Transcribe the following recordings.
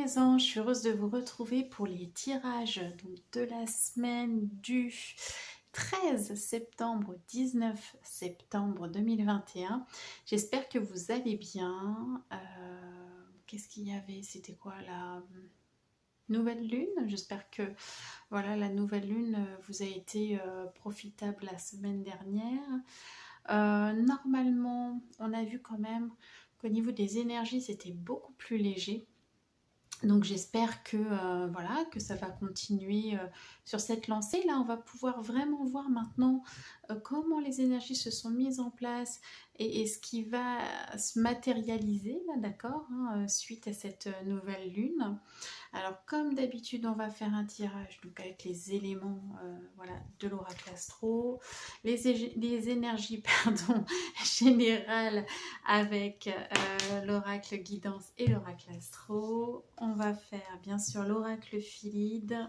présent, je suis heureuse de vous retrouver pour les tirages donc, de la semaine du 13 septembre au 19 septembre 2021. J'espère que vous allez bien. Qu'est-ce qu'il y avait? C'était quoi la nouvelle lune? J'espère que voilà, la nouvelle lune vous a été profitable la semaine dernière. Normalement, on a vu quand même qu'au niveau des énergies, c'était beaucoup plus léger. Donc j'espère que voilà, que ça va continuer sur cette lancée. Là, on va pouvoir vraiment voir maintenant comment les énergies se sont mises en place et ce qui va se matérialiser, là, d'accord, hein, suite à cette nouvelle lune. Alors, comme d'habitude, on va faire un tirage donc avec les éléments voilà, de l'oracle astro, les énergies pardon, générales avec l'oracle guidance et l'oracle astro. On va faire bien sûr l'oracle Philide.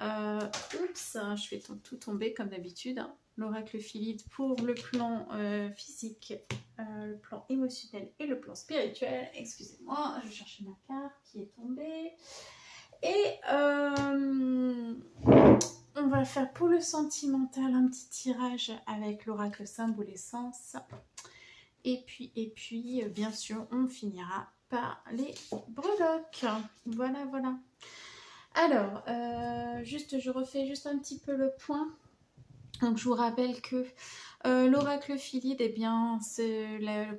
Oups, je fais tout tomber comme d'habitude. L'oracle Philide pour le plan physique, le plan émotionnel et le plan spirituel. Excusez-moi, je cherchais ma carte qui est tombée. Et on va faire pour le sentimental un petit tirage avec l'oracle symbole essence. Et puis, bien sûr, on finira par les breloques. Voilà, voilà. Alors, je refais juste un petit peu le point. Donc, je vous rappelle que l'oracle Philide, eh bien, le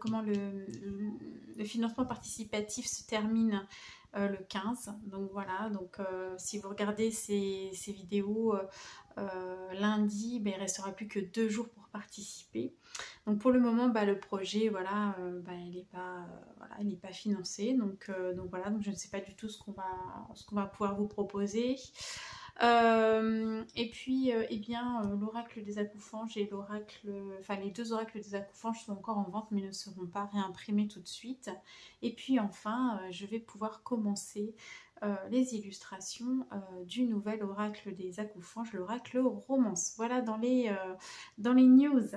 financement participatif se termine le 15. Donc voilà, donc si vous regardez ces vidéos lundi, ben, il ne restera plus que 2 jours pour participer. Donc pour le moment, bah, le projet, voilà, bah, il n'est pas financé. Donc voilà, donc je ne sais pas du tout ce qu'on va pouvoir vous proposer. Et puis, eh bien, l'oracle des accoufanges et les 2 oracles des accoufanges sont encore en vente mais ne seront pas réimprimés tout de suite. Et puis enfin, je vais pouvoir commencer les illustrations du nouvel oracle des accoufanges, l'oracle romance. Voilà dans les news.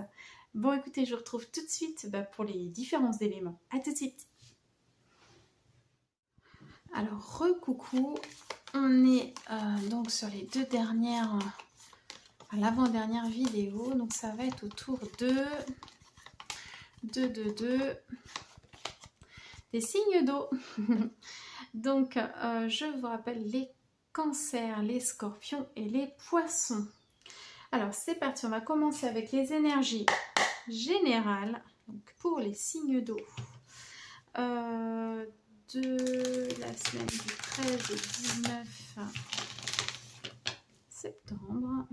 Bon, écoutez, je vous retrouve tout de suite pour les différents éléments. À tout de suite. Alors, recoucou. On est donc sur les 2 dernières, l'avant-dernière vidéo. Donc, ça va être autour des signes d'eau. Donc, je vous rappelle les cancers, les scorpions et les poissons. Alors, c'est parti. On va commencer avec les énergies générales. Donc, pour les signes d'eau. De la semaine du 13 au 19 septembre.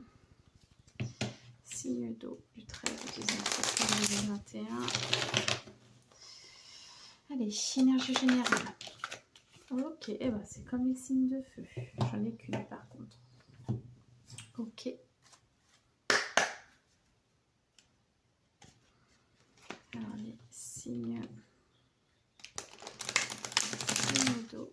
Signe d'eau du 13 au 19 septembre 2021. Allez, énergie générale. Ok, eh ben, c'est comme les signes de feu. J'en ai qu'une par contre. Ok. Alors, les signes d'eau.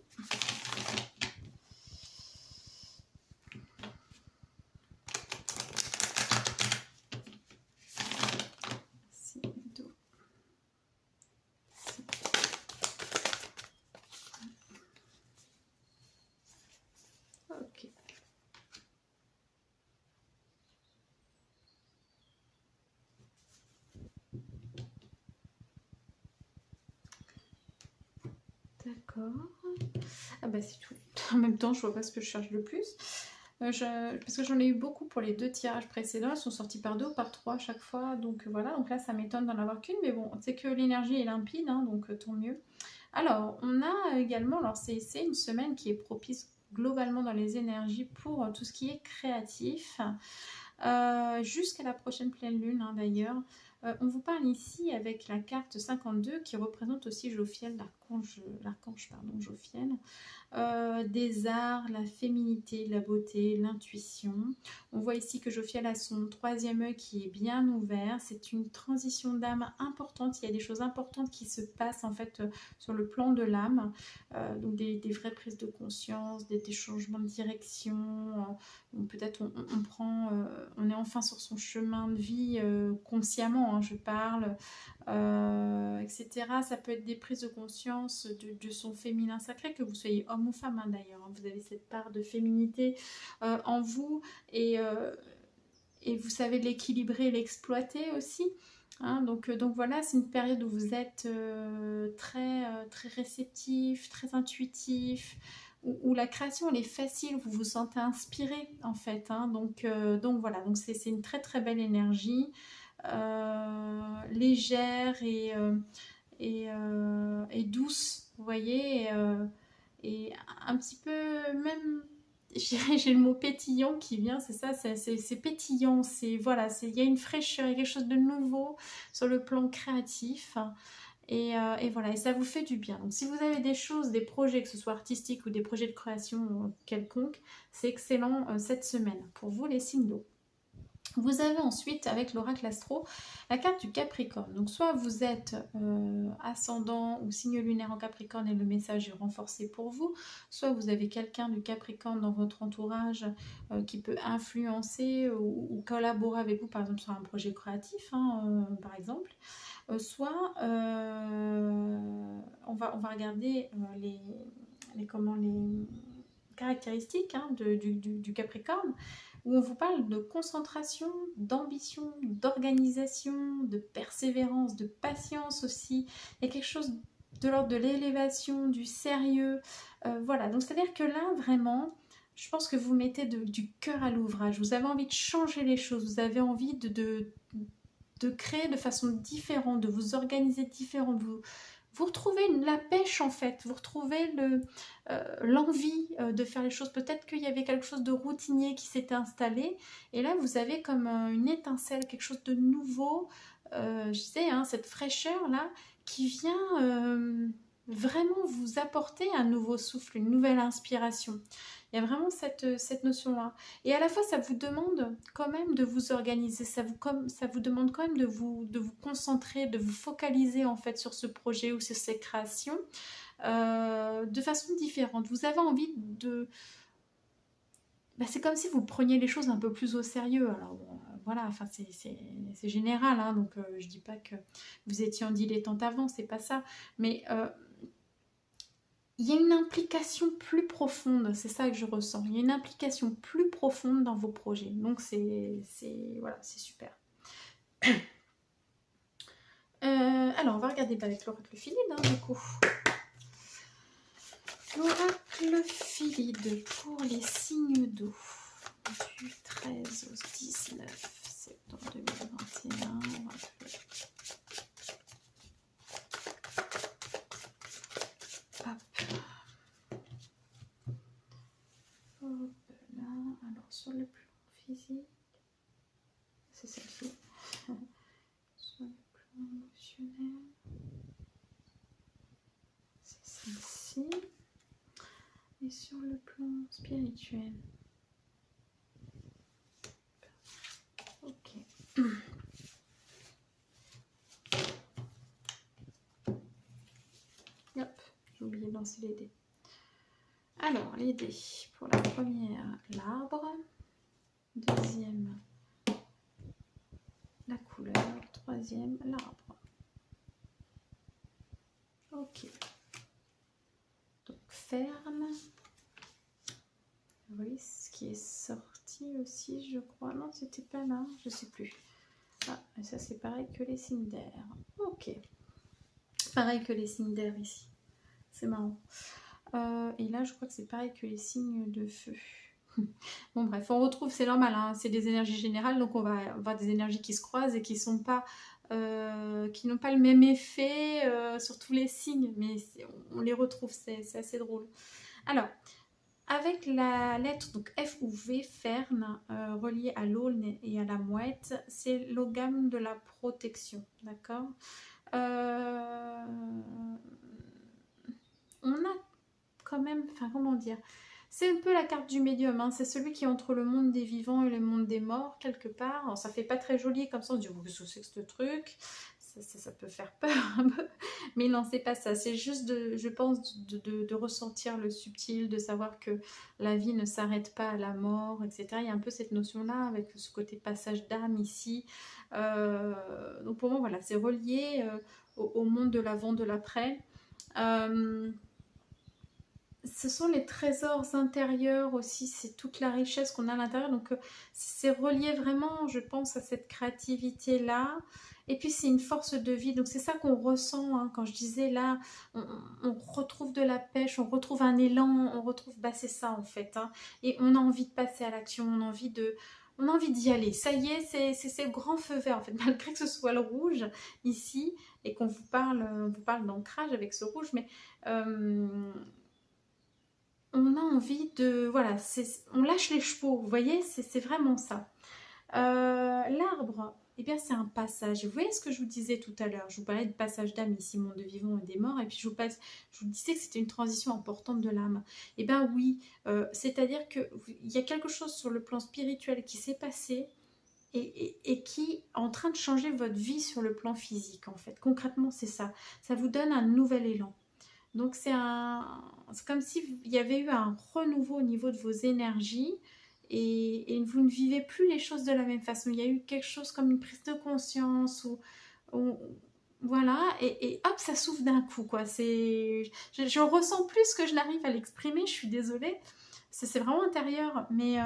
Ok. D'accord. Ah bah c'est tout. En même temps, je vois pas ce que je cherche le plus. Parce que j'en ai eu beaucoup pour les 2 tirages précédents. Ils sont sortis par 2 ou par 3 à chaque fois. Donc voilà, donc là ça m'étonne d'en avoir qu'une. Mais bon, c'est que l'énergie est limpide, hein, donc tant mieux. Alors, on a également, alors c'est une semaine qui est propice globalement dans les énergies pour tout ce qui est créatif. Jusqu'à la prochaine pleine lune, hein, d'ailleurs. On vous parle ici avec la carte 52 qui représente aussi Jophiel, l'archange Jophiel. Des arts, la féminité, la beauté, l'intuition. On voit ici que Jophiel a son 3e œil qui est bien ouvert. C'est une transition d'âme importante. Il y a des choses importantes qui se passent en fait sur le plan de l'âme. Donc des vraies prises de conscience, des changements de direction. Peut-être on est enfin sur son chemin de vie consciemment, quand je parle, etc. Ça peut être des prises de conscience de son féminin sacré, que vous soyez homme ou femme d'ailleurs. Hein. Vous avez cette part de féminité en vous et vous savez l'équilibrer, l'exploiter aussi. Hein, donc voilà, c'est une période où vous êtes très réceptif, très intuitif, où la création elle est facile, vous vous sentez inspiré en fait. Hein, donc voilà, donc c'est une très belle énergie, légère et douce, vous voyez, et un petit peu même j'ai le mot pétillant qui vient, c'est ça, c'est pétillant, c'est voilà, il y a une fraîcheur, il y a quelque chose de nouveau sur le plan créatif. Et voilà, et ça vous fait du bien. Donc si vous avez des choses, des projets, que ce soit artistiques ou des projets de création quelconque, c'est excellent cette semaine pour vous les signes d'eau. Vous avez ensuite, avec l'oracle astro, la carte du Capricorne. Donc, soit vous êtes ascendant ou signe lunaire en Capricorne et le message est renforcé pour vous, soit vous avez quelqu'un du Capricorne dans votre entourage qui peut influencer ou collaborer avec vous, par exemple, sur un projet créatif, hein, par exemple. Soit, on va regarder les caractéristiques hein, du Capricorne, où on vous parle de concentration, d'ambition, d'organisation, de persévérance, de patience aussi. Il y a quelque chose de l'ordre de l'élévation, du sérieux. Voilà, donc c'est-à-dire que là, vraiment, je pense que vous mettez du cœur à l'ouvrage. Vous avez envie de changer les choses, vous avez envie de créer de façon différente, de vous organiser différent, vous retrouvez la pêche en fait, vous retrouvez l'envie de faire les choses. Peut-être qu'il y avait quelque chose de routinier qui s'était installé et là vous avez comme une étincelle, quelque chose de nouveau, je disais, hein, cette fraîcheur là qui vient vraiment vous apporter un nouveau souffle, une nouvelle inspiration. Il y a vraiment cette notion-là. Et à la fois, ça vous demande quand même de vous organiser, ça vous demande quand même de vous concentrer, de vous focaliser en fait sur ce projet ou sur ces créations de façon différente. Vous avez envie de... c'est comme si vous preniez les choses un peu plus au sérieux. Alors bon, voilà, enfin c'est général, hein, donc je dis pas que vous étiez en dilettante avant, c'est pas ça. Mais il y a une implication plus profonde, c'est ça que je ressens. Il y a une implication plus profonde dans vos projets. Donc voilà, c'est super. Alors, on va regarder avec l'oracle Philide, hein, du coup. L'oracle Philide pour les signes d'eau du 13 au 19 septembre 2021. Sur le plan physique, c'est celle-ci. Sur le plan émotionnel, c'est celle-ci. Et sur le plan spirituel. Ok. Hop, j'ai oublié de lancer les dés. Alors, les dés. Pour la première, l'arbre. Deuxième, la couleur. Troisième, l'arbre. Ok. Donc, ferme. Oui, ce qui est sorti aussi, je crois. Non, c'était pas là. Je sais plus. Ah, et ça, c'est pareil que les signes d'air. Ok. Pareil que les signes d'air ici. C'est marrant. Et là, je crois que c'est pareil que les signes de feu. Bon bref, on retrouve, c'est normal, hein, c'est des énergies générales, donc on va avoir des énergies qui se croisent et qui n'ont pas le même effet sur tous les signes, mais on les retrouve, c'est assez drôle. Alors, avec la lettre donc F ou V, Ferne, reliée à l'aulne et à la mouette, c'est l'ogame de la protection, d'accord. On a quand même, enfin comment dire, c'est un peu la carte du médium, hein. C'est celui qui est entre le monde des vivants et le monde des morts, quelque part. Alors, ça fait pas très joli comme ça, on se dit, oh, qu'est-ce que c'est que ce truc, ça peut faire peur un peu. Mais non, c'est pas ça. C'est juste, je pense, de ressentir le subtil, de savoir que la vie ne s'arrête pas à la mort, etc. Il y a un peu cette notion-là, avec ce côté passage d'âme ici. Donc pour moi, voilà, c'est relié au monde de l'avant, de l'après. Ce sont les trésors intérieurs aussi, c'est toute la richesse qu'on a à l'intérieur. Donc c'est relié vraiment, je pense, à cette créativité-là. Et puis c'est une force de vie, donc c'est ça qu'on ressent, hein. Quand je disais là, on retrouve de la pêche, on retrouve un élan, on retrouve, bah c'est ça en fait, hein. Et on a envie de passer à l'action, on a envie d'y aller. Ça y est, c'est le grand feu vert en fait, malgré que ce soit le rouge ici et qu'on on vous parle d'ancrage avec ce rouge, mais on a envie de... Voilà, on lâche les chevaux, vous voyez, c'est vraiment ça. L'arbre, eh bien c'est un passage. Vous voyez ce que je vous disais tout à l'heure, je vous parlais de passage d'âme ici, monde de vivants et des morts, et puis je vous disais que c'était une transition importante de l'âme. Eh bien oui, c'est-à-dire qu'il y a quelque chose sur le plan spirituel qui s'est passé, et qui est en train de changer votre vie sur le plan physique, en fait. Concrètement, c'est ça. Ça vous donne un nouvel élan. Donc c'est comme s'il y avait eu un renouveau au niveau de vos énergies et vous ne vivez plus les choses de la même façon. Il y a eu quelque chose comme une prise de conscience voilà, et hop, ça s'ouvre d'un coup, quoi. Je ressens plus que je n'arrive à l'exprimer, je suis désolée. C'est vraiment intérieur, mais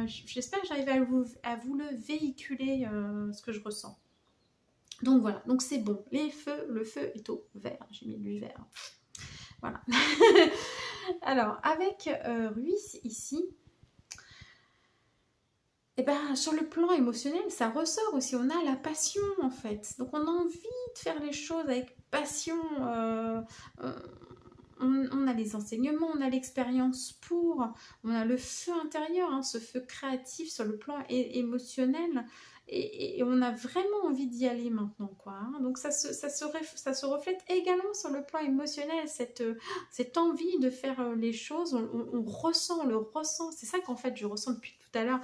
j'espère que j'arrive à vous le véhiculer, ce que je ressens. Donc voilà, donc c'est bon. Le feu est au vert. J'ai mis du vert. Voilà. Alors, avec Ruisse ici, et ben, sur le plan émotionnel, ça ressort aussi. On a la passion, en fait. Donc, on a envie de faire les choses avec passion. On a les enseignements, on a l'expérience on a le feu intérieur, hein, ce feu créatif sur le plan émotionnel. Et on a vraiment envie d'y aller maintenant, quoi, hein. Donc ça se reflète également sur le plan émotionnel, cette envie de faire les choses, on ressent, on le ressent, c'est ça qu'en fait je ressens depuis tout à l'heure,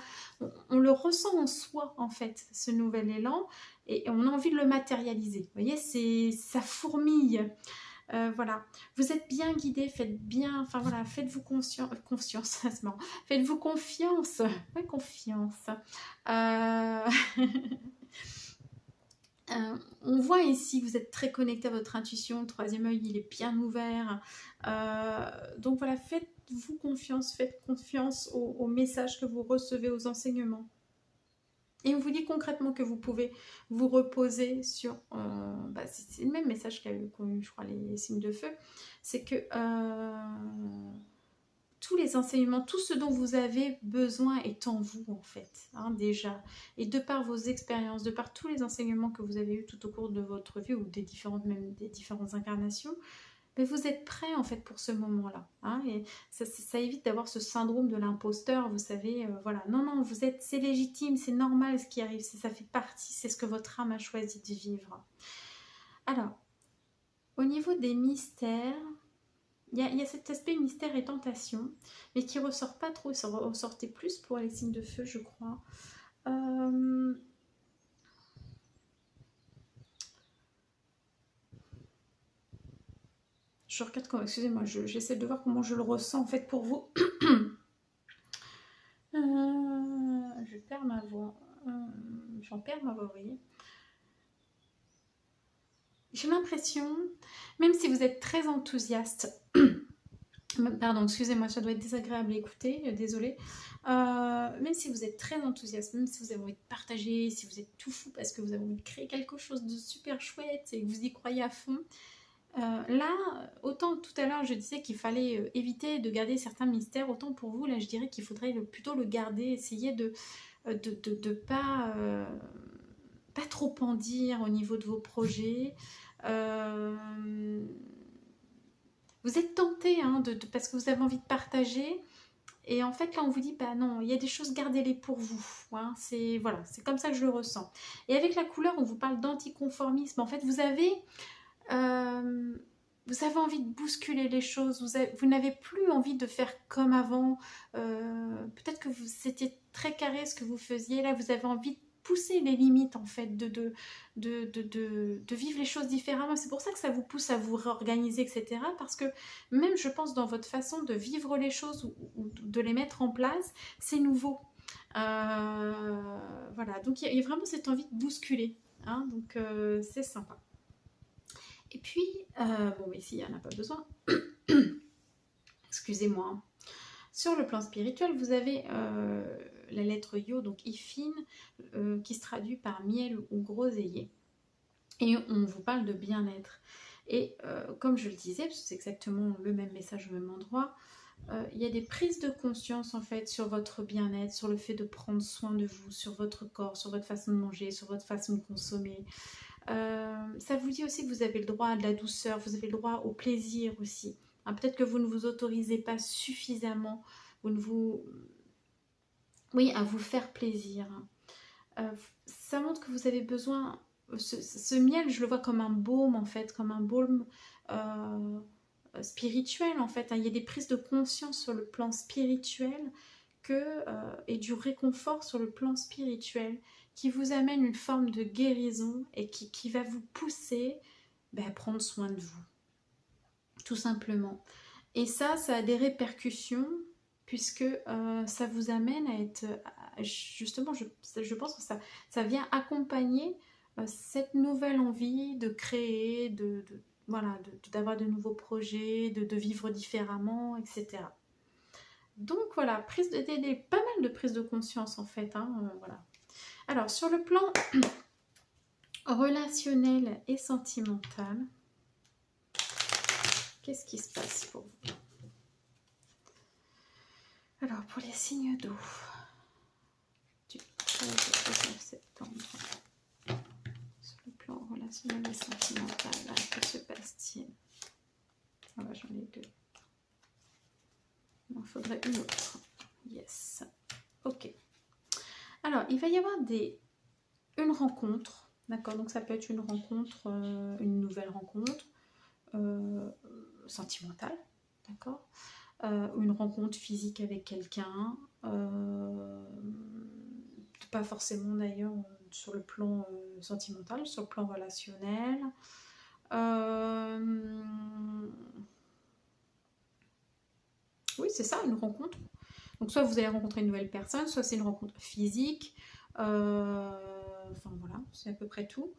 on le ressent en soi en fait, ce nouvel élan, et on a envie de le matérialiser, vous voyez, ça fourmille. Voilà, vous êtes bien guidé, faites bien, enfin voilà, faites-vous confiance, c'est marrant. Faites-vous confiance, ouais, confiance. On voit ici que vous êtes très connecté à votre intuition, le troisième œil il est bien ouvert, donc voilà, faites-vous confiance, faites confiance aux messages que vous recevez, aux enseignements. Et on vous dit concrètement que vous pouvez vous reposer sur... c'est le même message qu'ont eu, je crois, les signes de feu. C'est que tous les enseignements, tout ce dont vous avez besoin est en vous, en fait, hein, déjà. Et de par vos expériences, de par tous les enseignements que vous avez eus tout au cours de votre vie, ou des différentes incarnations, mais vous êtes prêt en fait pour ce moment-là, hein, et ça évite d'avoir ce syndrome de l'imposteur, vous savez, voilà, non, c'est légitime, c'est normal ce qui arrive, ça fait partie, c'est ce que votre âme a choisi de vivre. Alors, au niveau des mystères, il y a cet aspect mystère et tentation, mais qui ressort pas trop, ça ressortait plus pour les signes de feu, je crois. Je regarde comment, excusez-moi, j'essaie de voir comment je le ressens en fait pour vous. Je perds ma voix. J'en perds ma voix, vous voyez. J'ai l'impression, même si vous êtes très enthousiaste, pardon, excusez-moi, ça doit être désagréable à écouter, désolée. Même si vous êtes très enthousiaste, même si vous avez envie de partager, si vous êtes tout fou parce que vous avez envie de créer quelque chose de super chouette et que vous y croyez à fond, là, autant tout à l'heure je disais qu'il fallait éviter de garder certains mystères, autant pour vous, là je dirais qu'il faudrait plutôt le garder, essayer de pas trop en dire au niveau de vos projets. Vous êtes tenté, hein, parce que vous avez envie de partager. Et en fait, là, on vous dit, bah non, il y a des choses, gardez-les pour vous. Hein, c'est comme ça que je le ressens. Et avec la couleur, on vous parle d'anticonformisme. En fait, vous avez envie de bousculer les choses. Vous n'avez plus envie de faire comme avant. Peut-être que c'était très carré ce que vous faisiez. Là, vous avez envie de pousser les limites en fait, de vivre les choses différemment. C'est pour ça que ça vous pousse à vous réorganiser, etc. Parce que même, je pense, dans votre façon de vivre les choses ou de les mettre en place, c'est nouveau. Voilà, donc il y a vraiment cette envie de bousculer, hein, donc c'est sympa. Et puis, bon, mais ici, il n'y en a pas besoin. Excusez-moi. Hein. Sur le plan spirituel, vous avez la lettre Yo, donc Ifin, qui se traduit par miel ou groseillier. Et on vous parle de bien-être. Et comme je le disais, parce que c'est exactement le même message au même endroit, il y a des prises de conscience en fait sur votre bien-être, sur le fait de prendre soin de vous, sur votre corps, sur votre façon de manger, sur votre façon de consommer. Ça vous dit aussi que vous avez le droit à de la douceur, vous avez le droit au plaisir aussi. Hein, peut-être que vous ne vous autorisez pas suffisamment, vous ne vous... Oui, à vous faire plaisir. Ça montre que vous avez besoin... Ce miel, je le vois comme un baume en fait, comme un baume spirituel en fait. Hein. Il y a des prises de conscience sur le plan spirituel et du réconfort sur le plan spirituel qui vous amène une forme de guérison et qui va vous pousser à prendre soin de vous, tout simplement. Et ça a des répercussions puisque ça vous amène à être, justement, je pense que ça vient accompagner cette nouvelle envie de créer, voilà, d'avoir de nouveaux projets, de vivre différemment, etc. Donc voilà, pas mal de prise de conscience en fait. Hein, voilà. Alors sur le plan relationnel et sentimental, qu'est-ce qui se passe pour vous? Alors pour les signes d'eau, du 13 au 19 septembre, sur le plan relationnel et sentimental, que se passe-t-il? Ah bah, j'en ai deux. Il en faudrait une autre. Yes. Ok. Alors, il va y avoir une rencontre. D'accord, donc ça peut être une rencontre, une nouvelle rencontre sentimentale. D'accord, une rencontre physique avec quelqu'un. Pas forcément d'ailleurs sur le plan sentimental, sur le plan relationnel. Oui, c'est ça, une rencontre. Donc soit vous allez rencontrer une nouvelle personne, soit c'est une rencontre physique. Enfin voilà, c'est à peu près tout.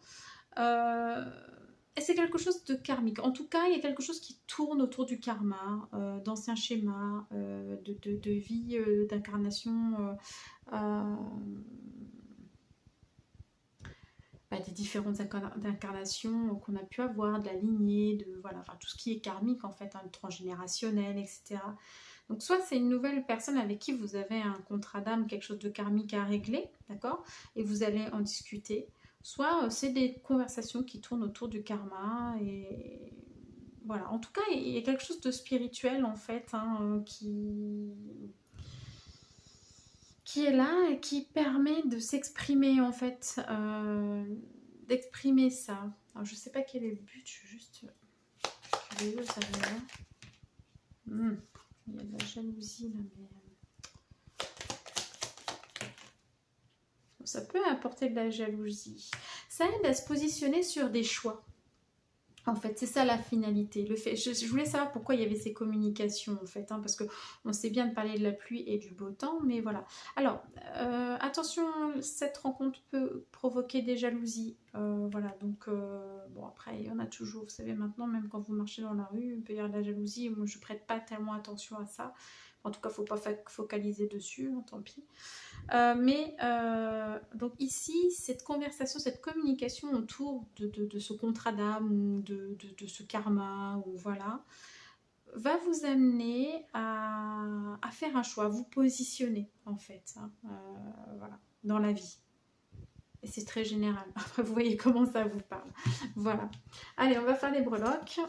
Et c'est quelque chose de karmique. En tout cas, il y a quelque chose qui tourne autour du karma, d'anciens schémas, de vie, d'incarnation, des différentes incarnations qu'on a pu avoir, de la lignée, voilà, enfin, tout ce qui est karmique en fait, hein, transgénérationnel, etc. Donc soit c'est une nouvelle personne avec qui vous avez un contrat d'âme, quelque chose de karmique à régler, d'accord, et vous allez en discuter. Soit c'est des conversations qui tournent autour du karma et voilà. En tout cas, il y a quelque chose de spirituel en fait, hein, qui est là et qui permet de s'exprimer en fait, d'exprimer ça. Alors je sais pas quel est le but, je suis juste curieuse à voir. Il y a de la jalousie là, mais ça peut apporter de la jalousie. Ça aide à se positionner sur des choix. En fait, c'est ça la finalité. Je voulais savoir pourquoi il y avait ces communications, en fait, hein, parce qu'on sait bien de parler de la pluie et du beau temps, mais voilà. Alors, attention, cette rencontre peut provoquer des jalousies. Voilà, donc, bon, après, il y en a toujours, vous savez, maintenant, même quand vous marchez dans la rue, il peut y avoir de la jalousie. Moi, je ne prête pas tellement attention à ça. En tout cas, il ne faut pas focaliser dessus, hein, tant pis. Donc ici, cette conversation, cette communication autour de ce contrat d'âme ou de ce karma, ou voilà, va vous amener à faire un choix, à vous positionner en fait, hein, voilà, dans la vie. Et c'est très général. Après, vous voyez comment ça vous parle. Voilà. Allez, on va faire les breloques.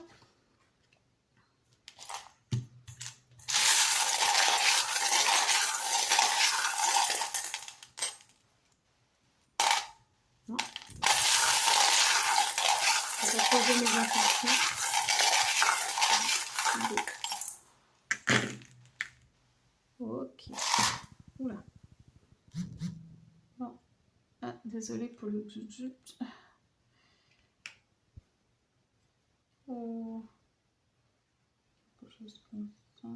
Je vais poser mes intentions. Ok. Oula. Bon. 1, 2, désolée pour le zut. Oh. Quelque chose comme ça.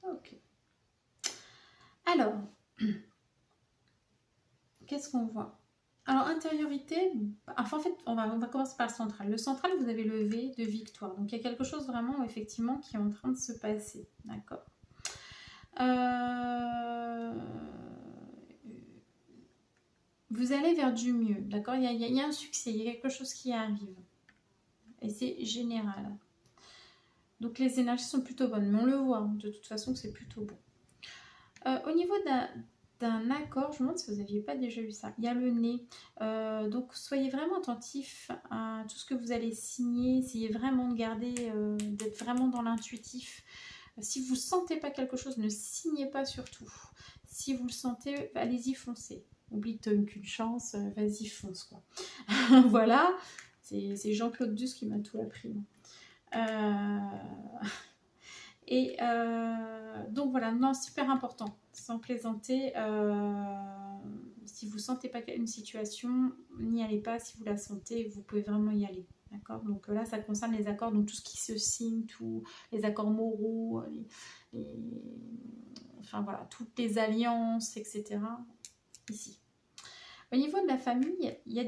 Ok. Alors, qu'est-ce qu'on voit? Alors, intériorité, enfin, en fait, on va commencer par le central. Le central, vous avez le V de victoire. Donc, il y a quelque chose vraiment, effectivement, qui est en train de se passer. D'accord. Vous allez vers du mieux. D'accord. Il y a un succès, il y a quelque chose qui arrive. Et c'est général. Donc, les énergies sont plutôt bonnes. Mais on le voit, hein, de toute façon, que c'est plutôt bon. Au niveau d'un accord, je me demande si vous n'aviez pas déjà eu ça. Il y a le nez. Donc, soyez vraiment attentif à tout ce que vous allez signer. Essayez vraiment de garder, d'être vraiment dans l'intuitif. Si vous ne sentez pas quelque chose, ne signez pas surtout. Si vous le sentez, allez-y, foncez. Oublie que tu n'as qu'une chance, vas-y, fonce, quoi. Voilà, c'est Jean-Claude Duss qui m'a tout appris. Donc voilà, non, super important, sans plaisanter, si vous ne sentez pas une situation, n'y allez pas. Si vous la sentez, vous pouvez vraiment y aller, d'accord. Donc là, ça concerne les accords, donc tout ce qui se signe, tous les accords moraux, enfin voilà, toutes les alliances, etc. Ici. Au niveau de la famille, il y a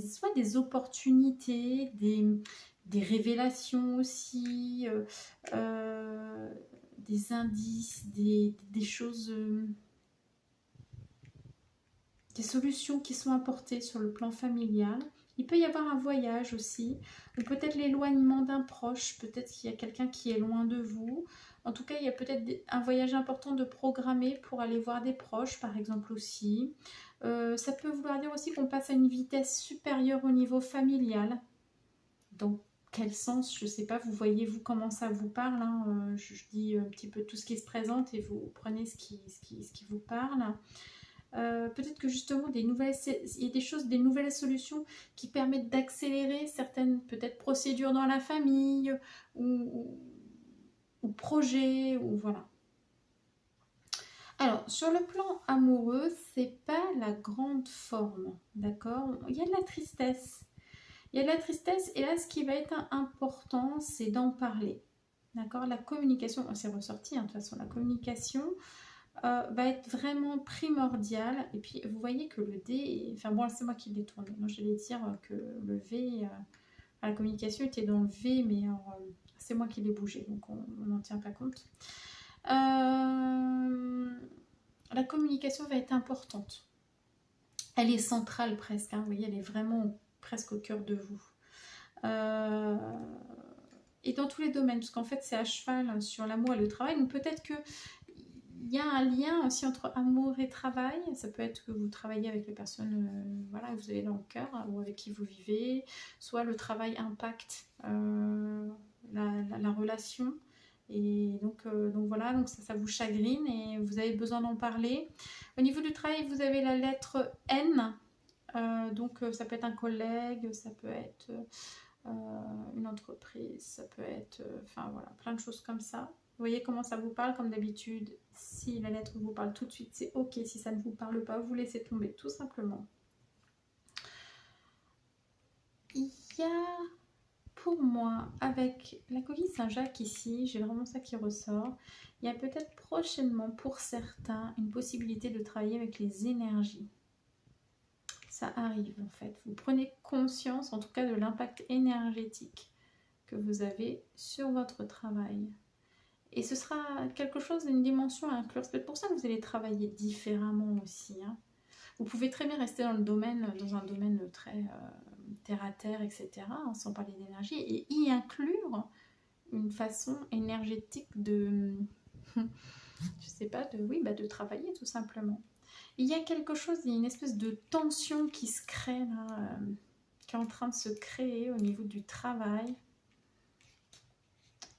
soit des opportunités, des révélations aussi, des indices, des choses, des solutions qui sont apportées sur le plan familial. Il peut y avoir un voyage aussi, ou peut-être l'éloignement d'un proche, peut-être qu'il y a quelqu'un qui est loin de vous. En tout cas, il y a peut-être un voyage important de programmer pour aller voir des proches, par exemple aussi. Ça peut vouloir dire aussi qu'on passe à une vitesse supérieure au niveau familial. Dans quel sens, je ne sais pas, vous voyez vous comment ça vous parle, hein. Je dis un petit peu tout ce qui se présente et vous prenez ce qui vous parle. Peut-être que justement il y a des choses, des nouvelles solutions qui permettent d'accélérer certaines peut-être procédures dans la famille ou projets, ou voilà. Alors, sur le plan amoureux, c'est pas la grande forme, d'accord. Il y a de la tristesse. Il y a de la tristesse, et là, ce qui va être important, c'est d'en parler. D'accord. La communication, c'est ressorti, hein, de toute façon, la communication va être vraiment primordiale. Et puis, vous voyez que le D, enfin bon, c'est moi qui l'ai tourné. Donc, j'allais dire que le V, la communication était dans le V, mais c'est moi qui l'ai bougé, donc on n'en tient pas compte. La communication va être importante. Elle est centrale presque, hein, vous voyez, elle est vraiment presque au cœur de vous. Et dans tous les domaines, parce qu'en fait c'est à cheval sur l'amour et le travail, donc peut-être que il y a un lien aussi entre amour et travail. Ça peut être que vous travaillez avec les personnes voilà, que vous avez dans le cœur, hein, ou avec qui vous vivez, soit le travail impacte la relation. Et donc voilà, donc ça vous chagrine et vous avez besoin d'en parler. Au niveau du travail, vous avez la lettre N. Donc ça peut être un collègue, ça peut être une entreprise, ça peut être, enfin voilà, plein de choses comme ça. Vous voyez comment ça vous parle, comme d'habitude. Si la lettre vous parle tout de suite, c'est ok. Si ça ne vous parle pas, vous laissez tomber, tout simplement. Il y a, pour moi, avec la coquille Saint-Jacques ici, j'ai vraiment ça qui ressort. Il y a peut-être prochainement, pour certains, une possibilité de travailler avec les énergies. Ça arrive en fait. Vous prenez conscience, en tout cas, de l'impact énergétique que vous avez sur votre travail. Et ce sera quelque chose d'une dimension à inclure. C'est peut-être pour ça que vous allez travailler différemment aussi, hein. Vous pouvez très bien rester dans un domaine très terre à terre, etc., hein, sans parler d'énergie, et y inclure une façon énergétique de, je sais pas, de travailler tout simplement. Il y a quelque chose, il y a une espèce de tension qui se crée là, qui est en train de se créer au niveau du travail.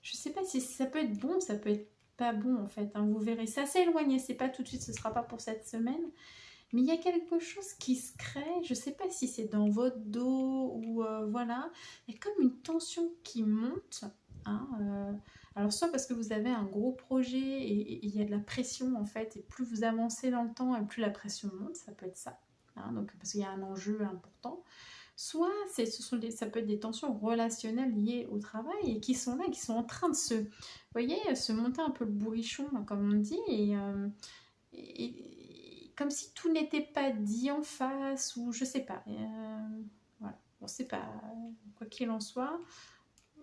Je sais pas si ça peut être bon, ça peut être pas bon en fait, hein, vous verrez. C'est assez éloigné, c'est pas tout de suite, ce sera pas pour cette semaine. Mais il y a quelque chose qui se crée, je sais pas si c'est dans votre dos ou voilà. Il y a comme une tension qui monte Hein, alors soit parce que vous avez un gros projet et il y a de la pression en fait, et plus vous avancez dans le temps et plus la pression monte, ça peut être ça. Hein, donc parce qu'il y a un enjeu important. Soit ça peut être des tensions relationnelles liées au travail et qui sont là, qui sont en train de vous voyez, se monter un peu le bourrichon, comme on dit, et comme si tout n'était pas dit en face, ou je sais pas. Voilà, on sait pas. Quoi qu'il en soit,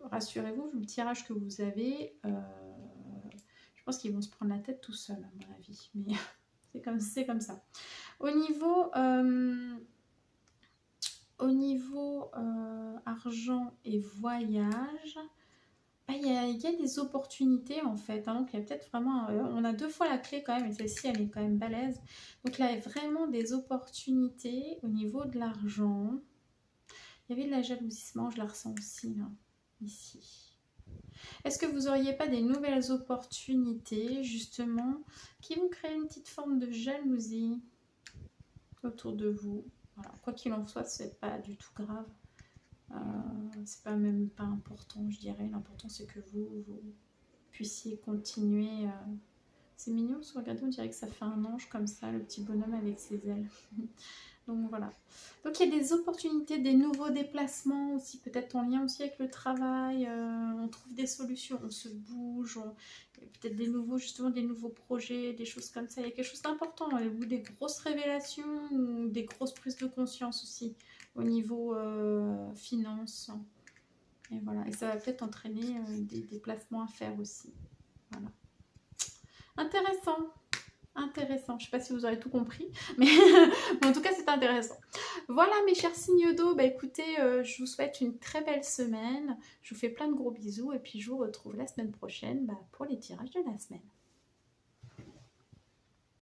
rassurez-vous, vu le tirage que vous avez, je pense qu'ils vont se prendre la tête tout seuls, à mon avis. Mais c'est comme ça. Au niveau argent et voyage, il y a des opportunités en fait. Hein, donc il y a peut-être vraiment. On a 2 fois la clé quand même, et celle-ci elle est quand même balèze. Donc là, il y a vraiment des opportunités au niveau de l'argent. Il y avait de la jalousie, je la ressens aussi là, ici. Est-ce que vous n'auriez pas des nouvelles opportunités justement qui vont créer une petite forme de jalousie autour de vous? Voilà. Quoi qu'il en soit, c'est pas du tout grave. C'est pas même pas important, je dirais. L'important c'est que vous puissiez continuer. C'est mignon, regardez, on dirait que ça fait un ange comme ça, le petit bonhomme avec ses ailes. Donc voilà. Donc il y a des opportunités, des nouveaux déplacements aussi, peut-être en lien aussi avec le travail. On trouve des solutions, on se bouge, peut-être des nouveaux projets, des choses comme ça. Il y a quelque chose d'important, ou des grosses révélations, ou des grosses prises de conscience aussi au niveau finance. Et voilà. Et ça va peut-être entraîner des déplacements à faire aussi. Voilà. Intéressant. Intéressant, je ne sais pas si vous aurez tout compris, mais en tout cas c'est intéressant. Voilà mes chers signes d'eau, écoutez, je vous souhaite une très belle semaine, je vous fais plein de gros bisous et puis je vous retrouve la semaine prochaine pour les tirages de la semaine.